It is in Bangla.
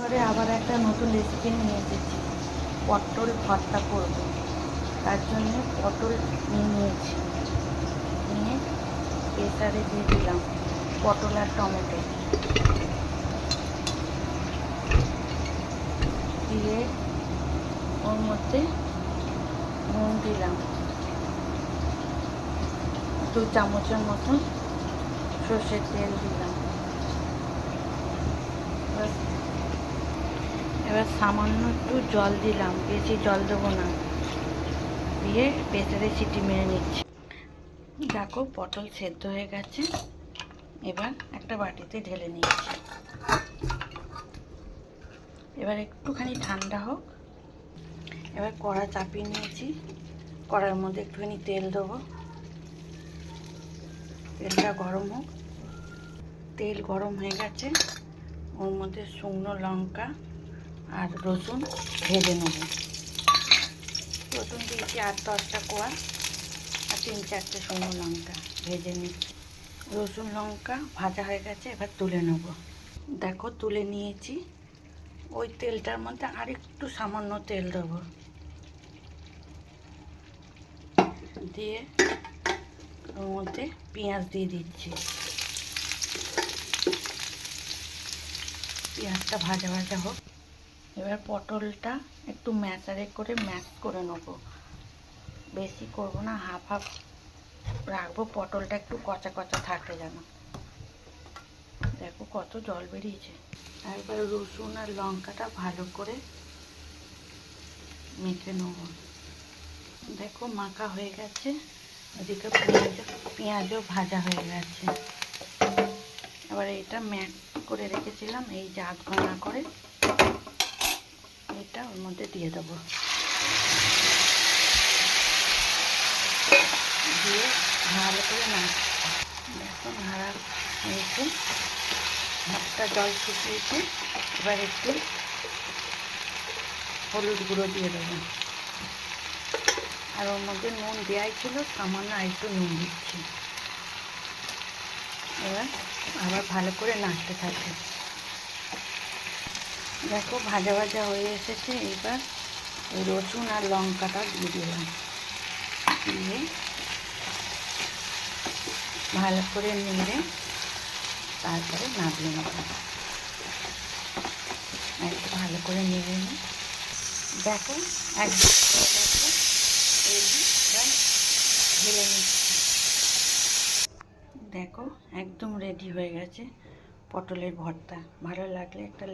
রান্নাঘরে আবার একটা নতুন রেসিপি নিয়ে এসেছি। পটল ভর্তা করব, তার জন্য পটল নিয়েছি, নিয়ে প্রেসারে দিয়ে দিলাম পটল আর টমেটো দিয়ে ওর মধ্যে নুন দিলাম 2 চামচের মতন, সর্ষের তেল দিলাম। এবার সামান্য একটু জল দিলাম, বেশি জল দেবো না, দিয়ে প্রেসারে সিটি মেরে নিচ্ছি। দেখো পটল সেদ্ধ হয়ে গেছে, এবার একটা বাটিতে ঢেলে নিচ্ছি। এবার একটুখানি ঠান্ডা হোক। এবার কড়া চাপিয়ে নিয়েছি, কড়ার মধ্যে একটুখানি তেল দেবো, তেলটা গরম হোক। তেল গরম হয়ে গেছে, ওর মধ্যে শুকনো লঙ্কা আর রসুন ভেজে নেব। রসুন দিয়েছি 8-10টা কোয়া, আর 3-4টে শুকনো লঙ্কা ভেজে নিচ্ছি। রসুন লঙ্কা ভাজা হয়ে গেছে, এবার তুলে নেব। দেখো তুলে নিয়েছি। ওই তেলটার মধ্যে আরেকটু সামান্য তেল দেবো, দিয়ে ওর মধ্যে পেঁয়াজ দিয়ে দিচ্ছি। পেঁয়াজটা ভাজা ভাজা হোক। এবার পটলটা একটু ম্যাশারে করে ম্যাশ করে নেব, বেশি করব না, হাফ হাফ রাখবো, পটলটা একটু কচা কচা থাকে যেন। দেখো কত জল বেরিয়েছে। এবার রসুন আর লঙ্কাটা ভালো করে মেখে নেব। দেখো মাখা হয়ে গেছে, ওদিকে পেঁয়াজও ভাজা হয়ে গেছে। এবার এটা ম্যাশ করে রেখেছিলাম, এই যে 8 ঘন্টা করে, এটা ওর মধ্যে দিয়ে দেবো, দিয়ে ভালো করে নাড়ছি। দেখো নাড়া হয়েছে, ভাতটা জল শুকিয়েছে। এবার একটু হলুদ গুঁড়ো দিয়ে দেবো, আর ওর মধ্যে নুন দেওয়াই ছিল, সামান্য একটু নুন দিচ্ছি। এবার আবার ভালো করে নাড়তে থাকি। দেখো ভাজা ভাজা হয়ে এসেছে। এবার ওই রসুন আর লঙ্কাটা দিয়ে দিলাম, দিয়ে ভালো করে নেড়ে তারপরে নামিয়ে নেব। একটু ভালো করে নেড়ে নিই। দেখো একদম ঢেলে নিচ্ছি। দেখো একদম রেডি হয়ে গেছে পটলের ভর্তা। ভালো লাগলে একটা